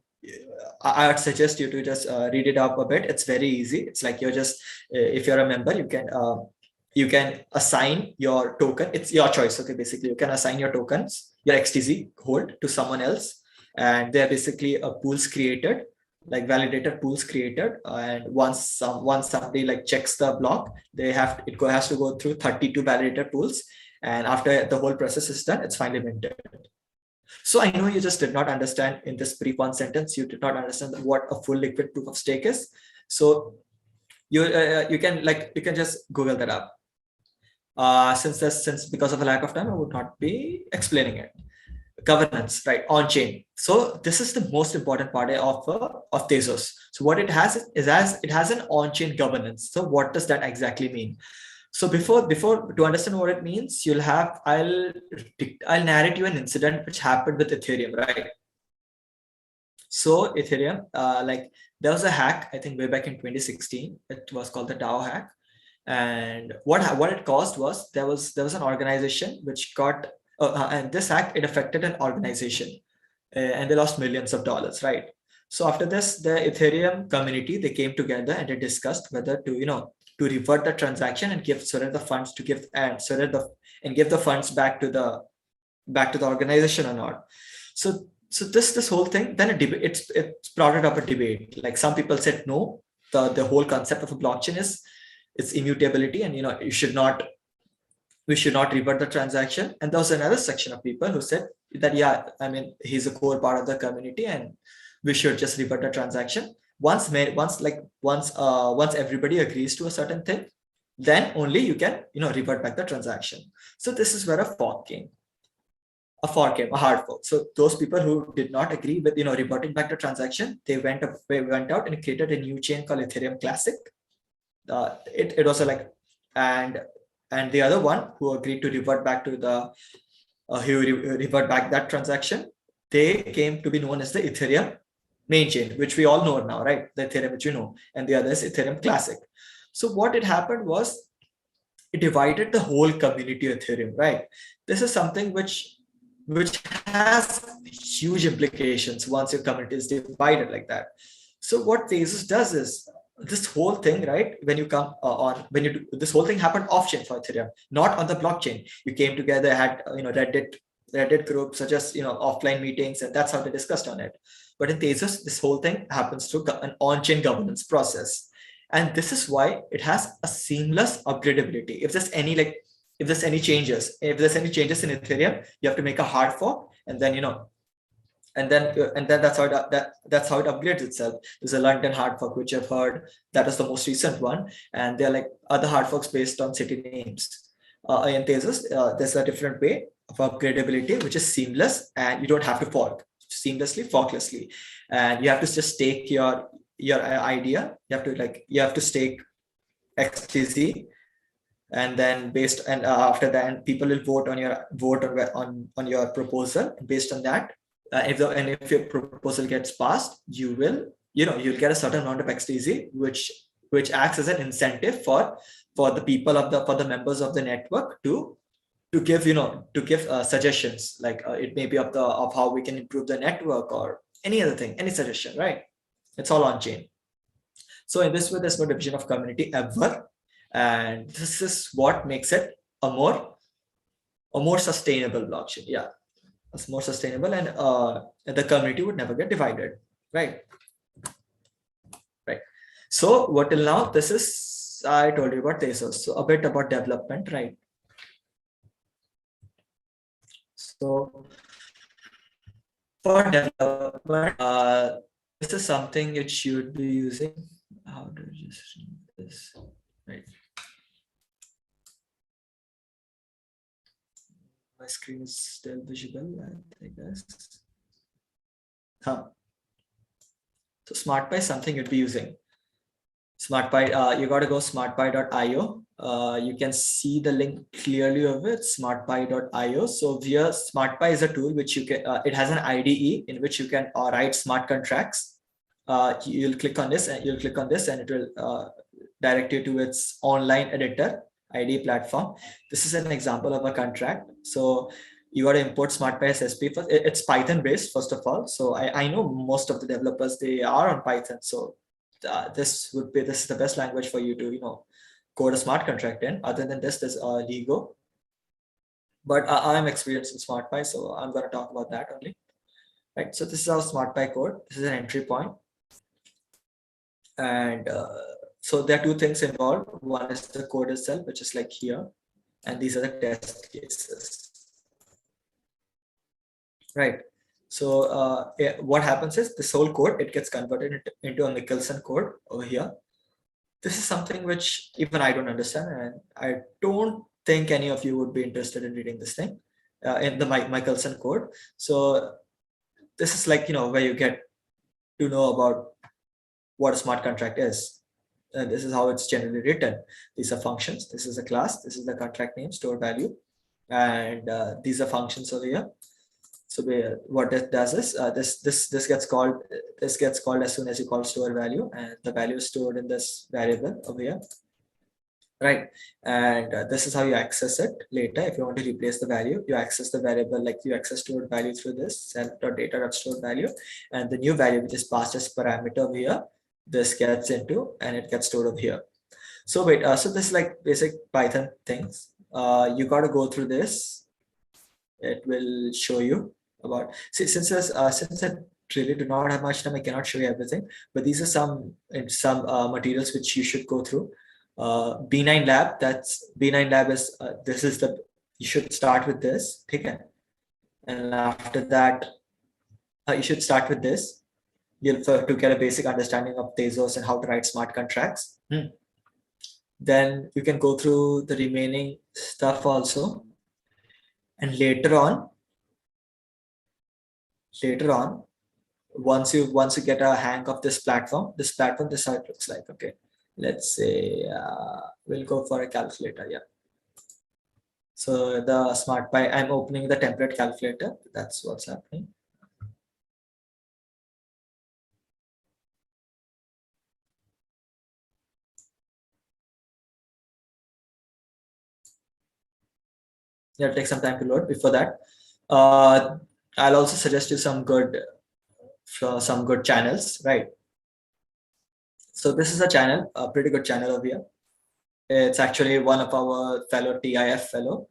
I would suggest you to just read it up a bit. It's very easy. It's like you're just if you're a member, you can assign your token. It's your choice. Okay, basically you can assign your tokens, your XTZ hold, to someone else, and they're basically a pools created, like validated pools created, and once somebody like checks the block, it has to go through 32 validated pools, and after the whole process is done, it's finally minted. So I know you just did not understand in this brief one sentence, you did not understand what a full liquid proof of stake is. So you can just Google that up. Since because of the lack of time, I would not be explaining it. Governance, right, on chain. So this is the most important part of Tezos. So what it has is it has an on chain governance. So what does that exactly mean? So before to understand what it means, I'll narrate you an incident which happened with Ethereum, right? So Ethereum, there was a hack, I think way back in 2016. It was called the DAO hack, and what it caused was there was an organization which got and this hack, it affected an organization, and they lost millions of dollars, right? So after this, the Ethereum community, they came together and they discussed whether to, to revert the transaction and give surrender the funds to give and surrender and give the funds back to the organization or not. So this whole thing, then a debate, it's brought up a debate. Like some people said no, the whole concept of a blockchain is its immutability, and we should not revert the transaction. And there was another section of people who said that, yeah, I mean, he's a core part of the community and we should just revert the transaction. Once everybody agrees to a certain thing, then only you can, revert back the transaction. So this is where a hard fork. So those people who did not agree with, reverting back the transaction, they went out and created a new chain called Ethereum Classic. It was like, and the other one who agreed to revert back to revert back that transaction, they came to be known as the Ethereum main chain, which we all know now, right? The Ethereum which you know, and the other is Ethereum Classic. So what it happened was it divided the whole community of Ethereum, right? This is something which has huge implications once your community is divided like that. So what Tezos does is this whole thing, right? When you come this whole thing happened off chain for Ethereum, not on the blockchain. You came together, had Reddit groups, such as offline meetings, and that's how they discussed on it. But in Tezos, this whole thing happens through an on-chain governance process, and this is why it has a seamless upgradability. If there's any changes in Ethereum, you have to make a hard fork, and then that's how it upgrades itself. There's a London hard fork, which I've heard, that is the most recent one, and there are like other hard forks based on city names. In Tezos, there's a different way of upgradability, which is seamless, and you don't have to fork seamlessly, forklessly, and you have to just take your idea. You have to stake XTZ, and then after that, people will vote on your proposal. Based on that, if your proposal gets passed, you'll get a certain amount of XTZ, which acts as an incentive for the members of the network to give suggestions, like it may be of how we can improve the network or any other thing, any suggestion, right? It's all on chain. So in this way, there's no division of community ever, and this is what makes it a more sustainable blockchain. Yeah, it's more sustainable, and the community would never get divided, right? So what till now, this is, I told you about Tezos. So a bit about development, right? So for development, this is something it should be using. How do you just read this? Right. My screen is still visible, I guess. So SmartPy is something you'd be using. SmartPy, you got to go smartpy.io. You can see the link clearly of it, smartpy.io. So here, SmartPy is a tool which you can, it has an IDE in which you can write smart contracts. You'll click on this and it will direct you to its online editor IDE platform. This is an example of a contract. So you got to import SmartPy SSP first. It's Python based, first of all. So I know most of the developers, they are on Python. So this is the best language for you to code a smart contract in. Other than this, there's Lego, but I'm experienced in SmartPy, so I'm going to talk about that only. Right. So this is our SmartPy code. This is an entry point, and so there are two things involved. One is the code itself, which is like here, and these are the test cases. Right. So what happens is this whole code, it gets converted into a Michelson code over here. This is something which even I don't understand, and I don't think any of you would be interested in reading this thing in the Michelson code. So this is like, where you get to know about what a smart contract is. And this is how it's generally written. These are functions. This is a class. This is the contract name, store value. And these are functions over here. So what it does is this gets called as soon as you call store value, and the value is stored in this variable over here. right? And this is how you access it later. If you want to replace the value, you access the variable, like you access stored value through this self.data.stored value, and the new value which is passed as parameter over here, this gets into and it gets stored over here. So wait, so this is like basic Python things. You got to go through this. It will show you about. See, since I really do not have much time, I cannot show you everything. But these are some materials which you should go through. B9 lab. That's B9 lab is this is the, you should start with this. Okay, and after that, you should start with this. You'll to get a basic understanding of Tezos and how to write smart contracts. Then you can go through the remaining stuff also, and later on, once you get a hang of this platform, this is how it looks like. Okay, let's say we'll go for a calculator. Yeah. So the SmartPy, I'm opening the template calculator. That's what's happening. Yeah, take some time to load. Before that, I'll also suggest you some good channels, right? So this is a channel, a pretty good channel over here. It's actually one of our fellow TIF fellow,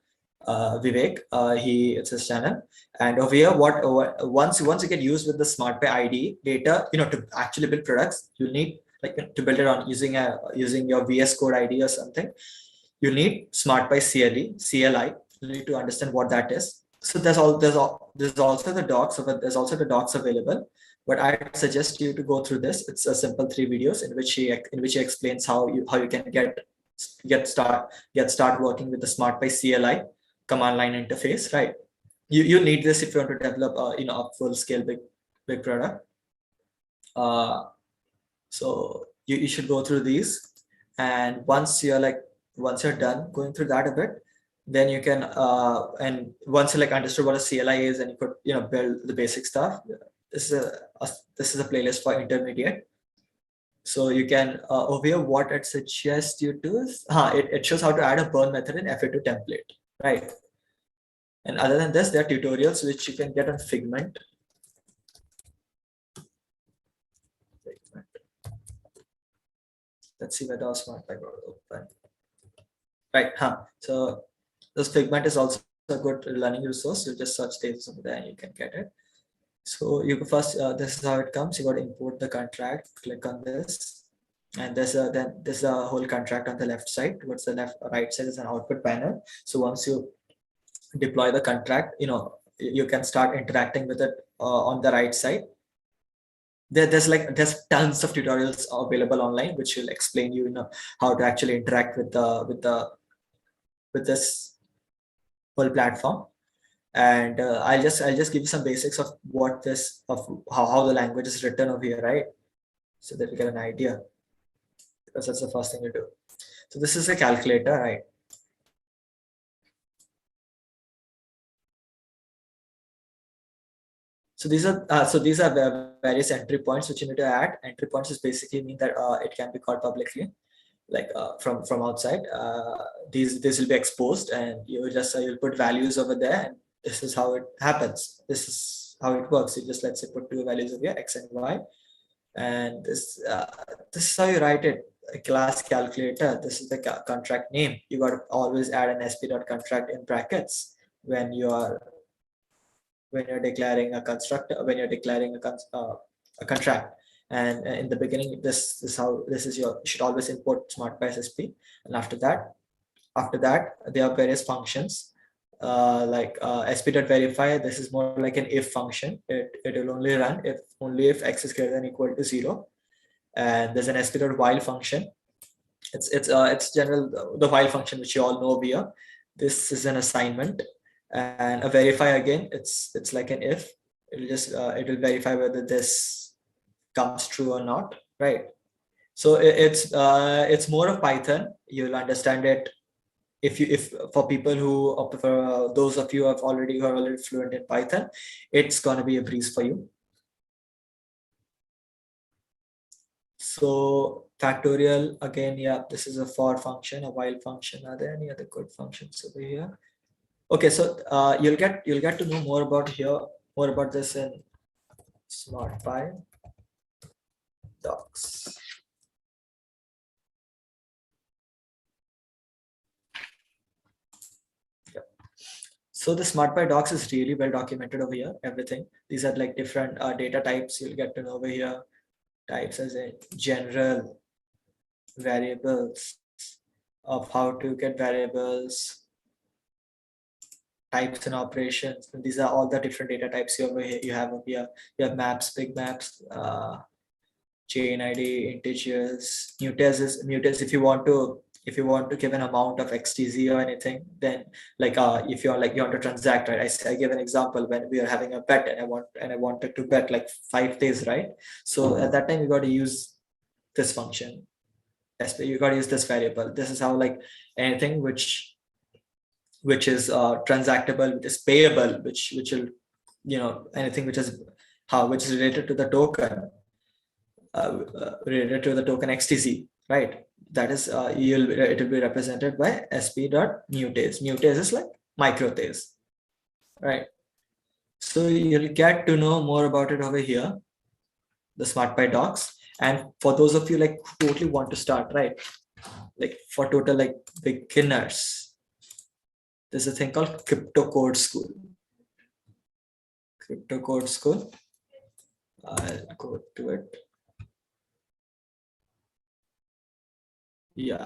Vivek. It's his channel, and over here, once you get used with the SmartPay ID data, to actually build products, you need like to build it on using your VS Code ID or something. You need SmartPy CLI. You need to understand what that is. So there's also the docs available. But I suggest you to go through this. It's a simple 3 videos in which he explains how you can get start working with the SmartPy CLI command line interface, right? You need this if you want to develop a full scale big product. So you should go through these, and once you're done going through that a bit, then you can and once you understood what a CLI is and you could build the basic stuff, this is a playlist for intermediate. So you can over here, what it suggests you to is it shows how to add a burn method in FA2 template, right? And other than this, there are tutorials which you can get on Figment. Let's see whether our SmartPy got open. Right, so this Figment is also a good learning resource. You just search Tezos over there and you can get it. So you go first, this is how it comes. You got to import the contract, click on this, and there's a whole contract on the left side. Towards the right side is an output panel. So once you deploy the contract, you can start interacting with it on the right side. There's tons of tutorials available online which will explain how to actually interact with this whole platform. And I'll just give you some basics of how the language is written over here, right? So that you get an idea, because that's the first thing you do. So this is a calculator, right? So these are various entry points which you need to add. Entry points is basically mean that it can be called publicly, like from outside. This will be exposed, and you'll put values over there, and this is how it happens. This is how it works. You just, let's say, put 2 values over here, X and Y, and this is how you write it. A class calculator. This is the contract name. You got to always add an sp.contract in brackets when you're declaring a contract. And in the beginning, you should always import SmartPy SSP. And after that, there are various functions like sp.verify. This is more like an if function. It will only run if x is greater than or equal to 0. And there's an sp.while function. It's general, the while function which you all know here. This is an assignment. And a verify, again, it's like an if. It will verify whether this comes true or not, right? So it's more of Python. You'll understand it if for people who, for those of you who are already fluent in Python, it's going to be a breeze for you. So factorial, again, yeah, this is a for function, a while function. Are there any other good functions over here? Okay, so you'll get to know more about this in SmartPy docs. Yeah. So the SmartPy docs is really well documented over here. Everything. These are like different data types you'll get to know over here. Types as a general variables of how to get variables, types and operations. And these are all the different data types you have over here. You have maps, big maps, chain ID, integers, muters. If you want to give an amount of XTZ or anything, then like if you're like you want to transact, right? I give an example when we are having a bet and I wanted to bet like 5 days, right? So at that time you got to use this function. You got to use this variable. This is how like anything which is transactable, which is payable, which will anything which is related to the token related to the token XTC, right? That is it will be represented by sp.mutase. Mutase is like microthase, right? So you'll get to know more about it over here, the SmartPy docs. And for those of you like who totally want to start, right? Like for total like beginners, there's a thing called Crypto Code School. Crypto Code School. I'll go to it. Yeah.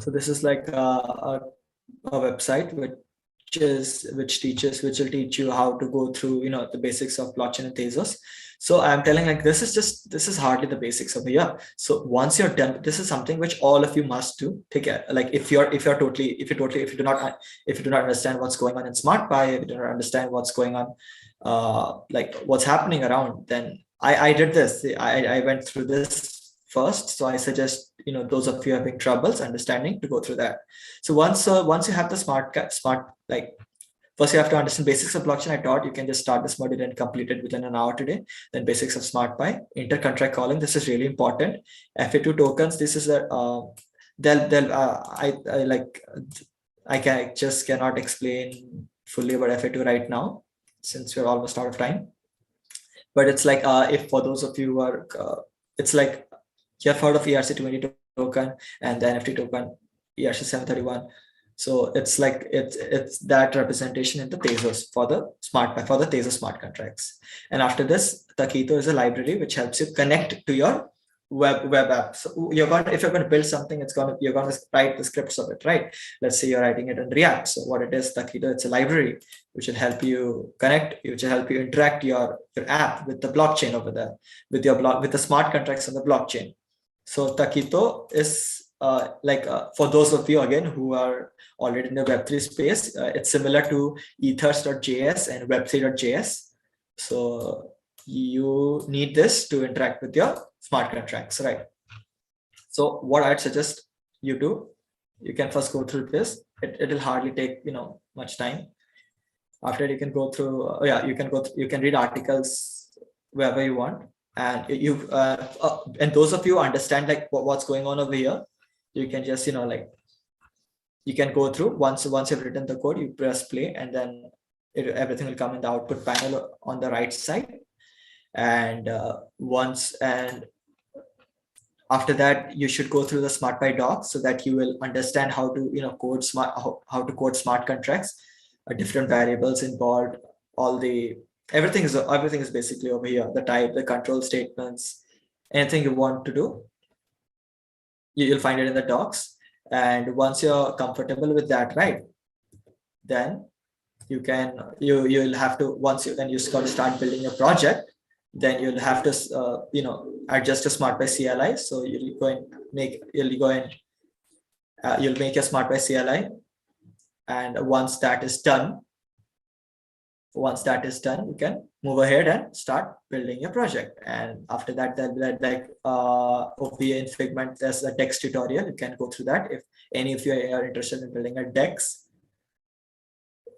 So this is like a website which will teach you how to go through the basics of blockchain and Tezos. So I'm telling like this is hardly the basics of here. So once you're done, this is something which all of you must do. Take care. Like if you do not understand what's going on in SmartPy, if you do not understand what's going on, like what's happening around, then I did this. I went through this first. So I suggest those of you having troubles understanding to go through that. So once you have the smart like first you have to understand basics of blockchain. I taught you can just start this module and complete it within an hour today. Then basics of SmartPy, intercontract calling. This is really important. FA2 tokens. This is a I just cannot explain fully about FA2 right now since we're almost out of time. But it's like if for those of you who are it's like you have heard of ERC20 token and the NFT token ERC731. So it's like it's that representation in the Tezos for the Tezos smart contracts. And after this, Taquito is a library which helps you connect to your web app. So if you're going to build something, you're going to write the scripts of it, right? Let's say you're writing it in React. So what it is, Taquito, it's a library which will help you connect, which will help you interact your app with the blockchain over there, with the smart contracts on the blockchain. So Taquito is for those of you again who are already in the Web3 space, it's similar to ethers.js and web3.js. So you need this to interact with your smart contracts, right? So what I'd suggest you do, you can first go through this. It'll hardly take much time. After you can go through, you can read articles wherever you want. And and those of you understand like what's going on over here, you can just you can go through once you've written the code, you press play, and then everything will come in the output panel on the right side. And after that, you should go through the SmartPy docs so that you will understand how to code how to code smart contracts, different variables involved, everything is basically over here. The type, the control statements, anything you want to do, you'll find it in the docs. And once you're comfortable with that, right, then you'll have to then you got to start building your project. Then you'll have to adjust a SmartPy CLI. So you'll make your SmartPy CLI, and once that is done, you can move ahead and start building your project. And after that, there'll be like over here in Figment, there's a DEX tutorial. You can go through that if any of you are interested in building a DEX.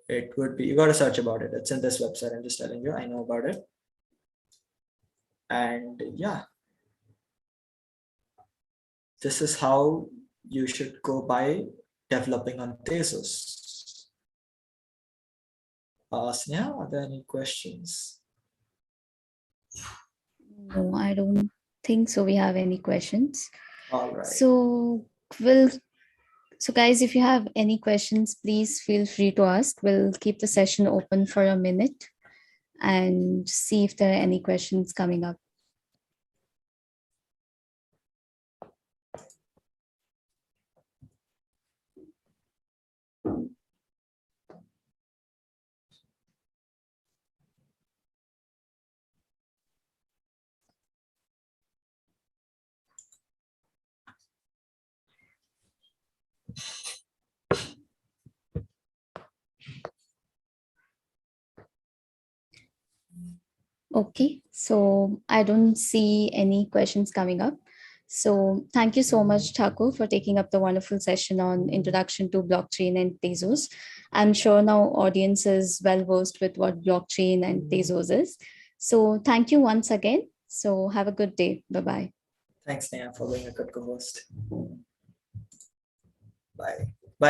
It would be, you got to search about it. It's in this website. I'm just telling you, I know about it. And yeah, this is how you should go by developing on Tezos. Sneha, are there any questions? No, I don't think so. We have any questions. All right. So guys, if you have any questions, please feel free to ask. We'll keep the session open for a minute and see if there are any questions coming up. Okay, so I don't see any questions coming up. So thank you so much, Thakur, for taking up the wonderful session on Introduction to Blockchain and Tezos. I'm sure now audience is well versed with what blockchain and Tezos is. So thank you once again. So have a good day. Bye-bye. Thanks, Neha, for being a good co-host. Bye.